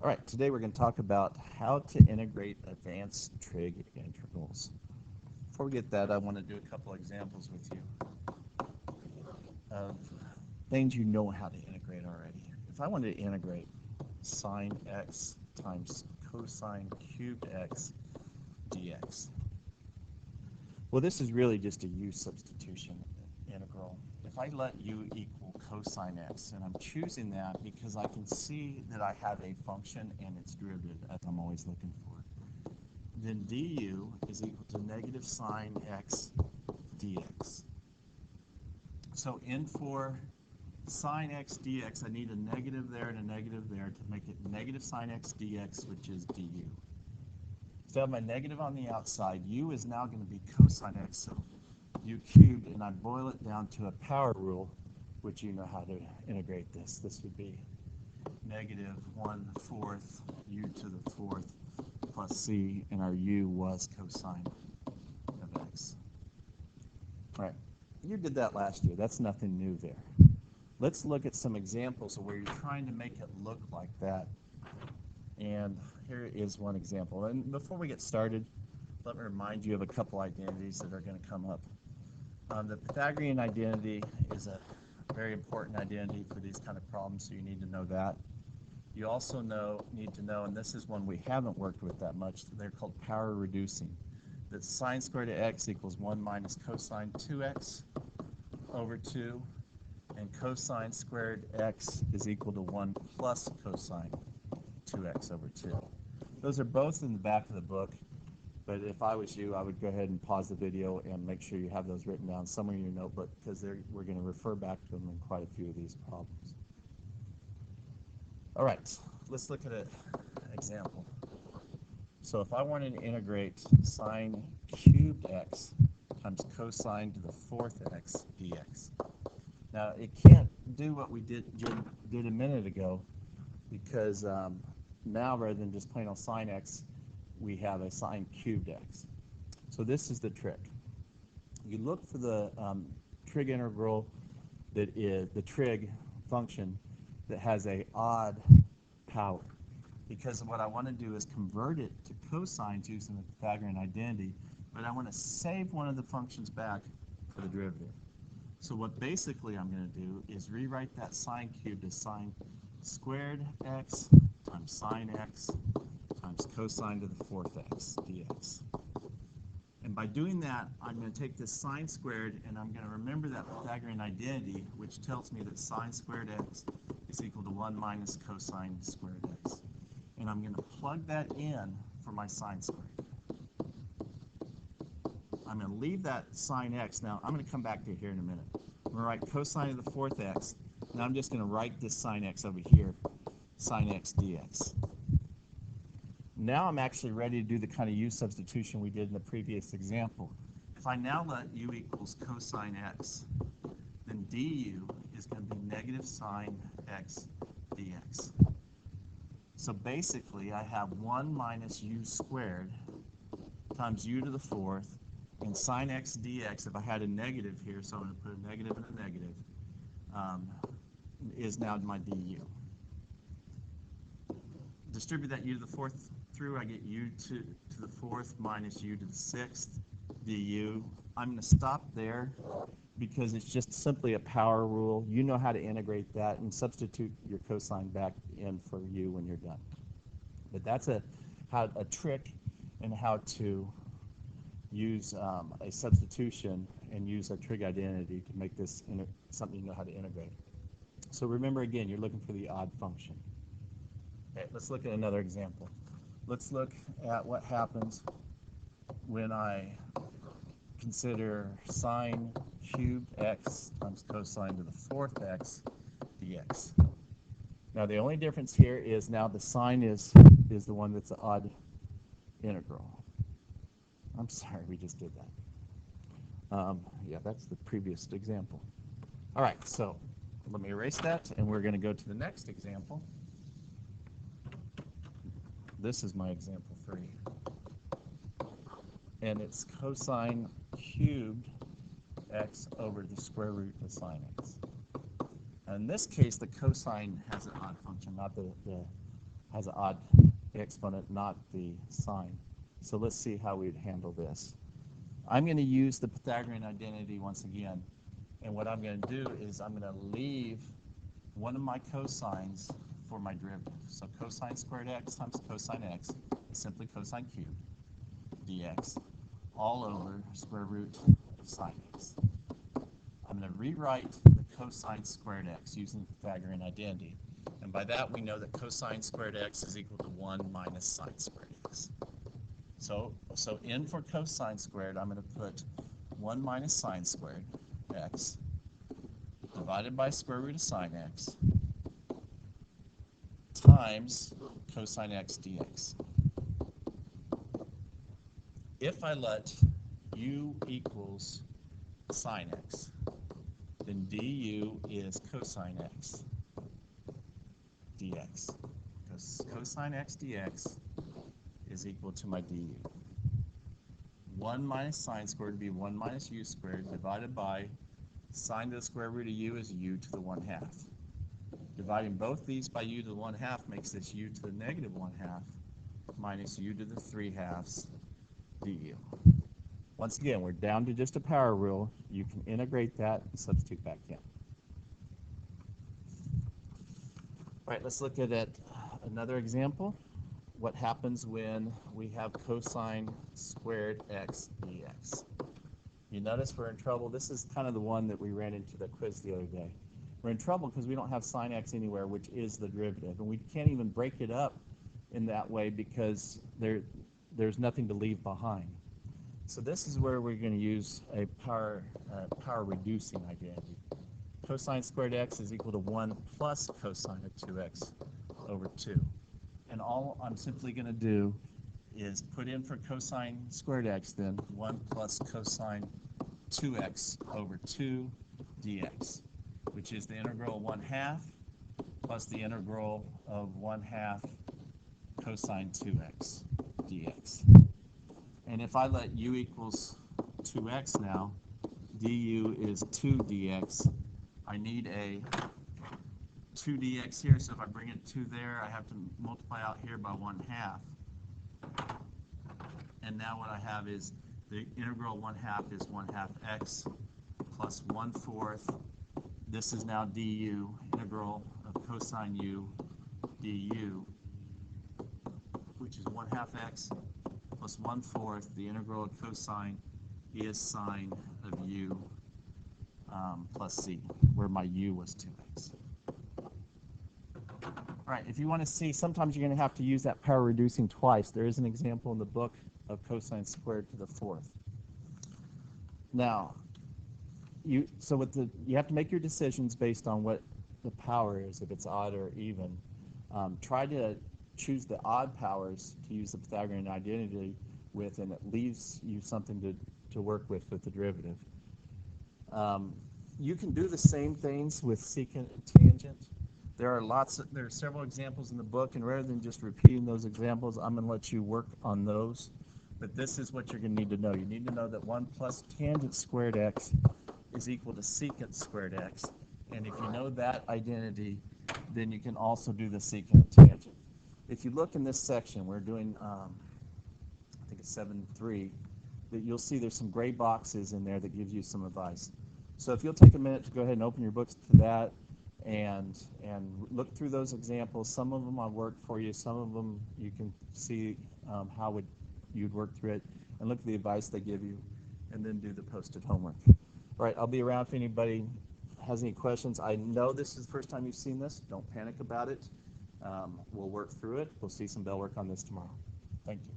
All right, today we're going to talk about how to integrate advanced trig integrals. Before we get that, I want to do a couple examples with you of things you know how to integrate already. If I wanted to integrate sine x times cosine cubed x dx, well, this is really just a u substitution integral. If I let u equal cosine x, and I'm choosing that because I can see that I have a function and its derivative as I'm always looking for, then du is equal to negative sine x dx. So in for sine x dx, I need a negative there and a negative there to make it negative sine x dx, which is du. So I have my negative on the outside. U is now going to be cosine x, so u cubed, and I boil it down to a power rule, which you know how to integrate this. This would be negative 1/4 u to the 4th plus c, and our u was cosine of x. All right, you did that last year. That's nothing new there. Let's look at some examples of where you're trying to make it look like that. And here is one example. And before we get started, let me remind you of a couple identities that are going to come up. The Pythagorean identity is a very important identity for these kind of problems, so you need to know that. You also need to know, and this is one we haven't worked with that much, they're called power reducing, that sine squared of x equals 1 minus cosine 2x over 2, and cosine squared x is equal to 1 plus cosine 2x over 2. Those are both in the back of the book, but if I was you, I would go ahead and pause the video and make sure you have those written down somewhere in your notebook, because we're going to refer back to them in quite a few of these problems. All right, let's look at an example. So if I wanted to integrate sine cubed x times cosine to the 4th x dx. Now, it can't do what we did a minute ago, because now rather than just plain old sine x, we have a sine cubed x. So this is the trick. You look for the trig integral that is the trig function that has a odd power, because what I want to do is convert it to cosines using the Pythagorean identity, but I want to save one of the functions back for the derivative. So what basically I'm going to do is rewrite that sine cubed as sine squared x times sine x times cosine to the 4th x dx. And by doing that, I'm going to take this sine squared, and I'm going to remember that Pythagorean identity, which tells me that sine squared x is equal to 1 minus cosine squared x. And I'm going to plug that in for my sine squared. I'm going to leave that sine x. Now, I'm going to come back to it here in a minute. I'm going to write cosine to the 4th x. Now I'm just going to write this sine x over here, sine x dx. Now I'm actually ready to do the kind of u substitution we did in the previous example. If I now let u equals cosine x, then du is going to be negative sine x dx. So basically, I have 1 minus u squared times u to the 4th, and sine x dx, if I had a negative here, so I'm going to put a negative and a negative, is now my du. Distribute that u to the 4th through, I get u to the 4th minus u to the 6th du. I'm going to stop there because it's just simply a power rule. You know how to integrate that and substitute your cosine back in for u when you're done. But that's a trick in how to use a substitution and use a trig identity to make this something you know how to integrate. So remember, again, you're looking for the odd function. Okay, let's look at another example. Let's look at what happens when I consider sine cubed x times cosine to the 4th x dx. Now the only difference here is now the sine is the one that's the odd integral. I'm sorry, we just did that. Yeah, that's the previous example. All right, so let me erase that, and we're going to go to the next example. This is my example 3. And it's cosine cubed x over the square root of sine x. In this case, the cosine has an odd function, not the has an odd exponent, not the sign. So let's see how we'd handle this. I'm going to use the Pythagorean identity once again. And what I'm going to do is I'm going to leave one of my cosines for my derivative. So cosine squared x times cosine x is simply cosine cubed dx all over square root of sine x. I'm going to rewrite the cosine squared x using the Pythagorean identity. And by that we know that cosine squared x is equal to 1 minus sine squared x. So in for cosine squared, I'm going to put 1 minus sine squared x divided by square root of sine x times cosine x dx. If I let u equals sine x, then du is cosine x dx. Because cosine x dx is equal to my du. 1 minus sine squared would be 1 minus u squared divided by sine to the square root of u is u to the 1/2. Dividing both these by u to the 1/2 makes this u to the negative 1/2 minus u to the 3/2 du. Once again, we're down to just a power rule. You can integrate that and substitute back in. All right, let's look at another example. What happens when we have cosine squared x dx? You notice we're in trouble. This is kind of the one that we ran into the quiz the other day. We're in trouble because we don't have sine x anywhere, which is the derivative. And we can't even break it up in that way because there's nothing to leave behind. So this is where we're going to use a power reducing identity. Cosine squared x is equal to 1 plus cosine of 2x over 2. And all I'm simply going to do is put in for cosine squared x then 1 plus cosine 2x over 2 dx, which is the integral of 1/2 plus the integral of 1/2 cosine 2x dx. And if I let u equals 2x now, du is 2 dx. I need a 2 dx here, so if I bring it 2 there, I have to multiply out here by 1/2. And now what I have is the integral of 1/2 is 1/2 x plus 1/4. This is now du, integral of cosine u du, which is 1/2 x plus 1/4. The integral of cosine is sine of u plus c, where my u was 2x. All right, if you want to see, sometimes you're going to have to use that power reducing twice. There is an example in the book of cosine squared to the 4th. Now, you have to make your decisions based on what the power is, if it's odd or even. Try to choose the odd powers to use the Pythagorean identity with, and it leaves you something to work with the derivative. You can do the same things with secant and tangent. There are several examples in the book, and rather than just repeating those examples, I'm going to let you work on those. But this is what you're going to need to know. You need to know that 1 plus tangent squared x is equal to secant squared x. And if you know that identity, then you can also do the secant and tangent. If you look in this section, we're doing, I think it's 7.3, that you'll see there's some gray boxes in there that gives you some advice. So if you'll take a minute to go ahead and open your books to that and look through those examples. Some of them I'll work for you. Some of them you can see how you'd work through it, and look at the advice they give you, and then do the posted homework. All right, I'll be around if anybody has any questions. I know this is the first time you've seen this. Don't panic about it. We'll work through it. We'll see some bell work on this tomorrow. Thank you.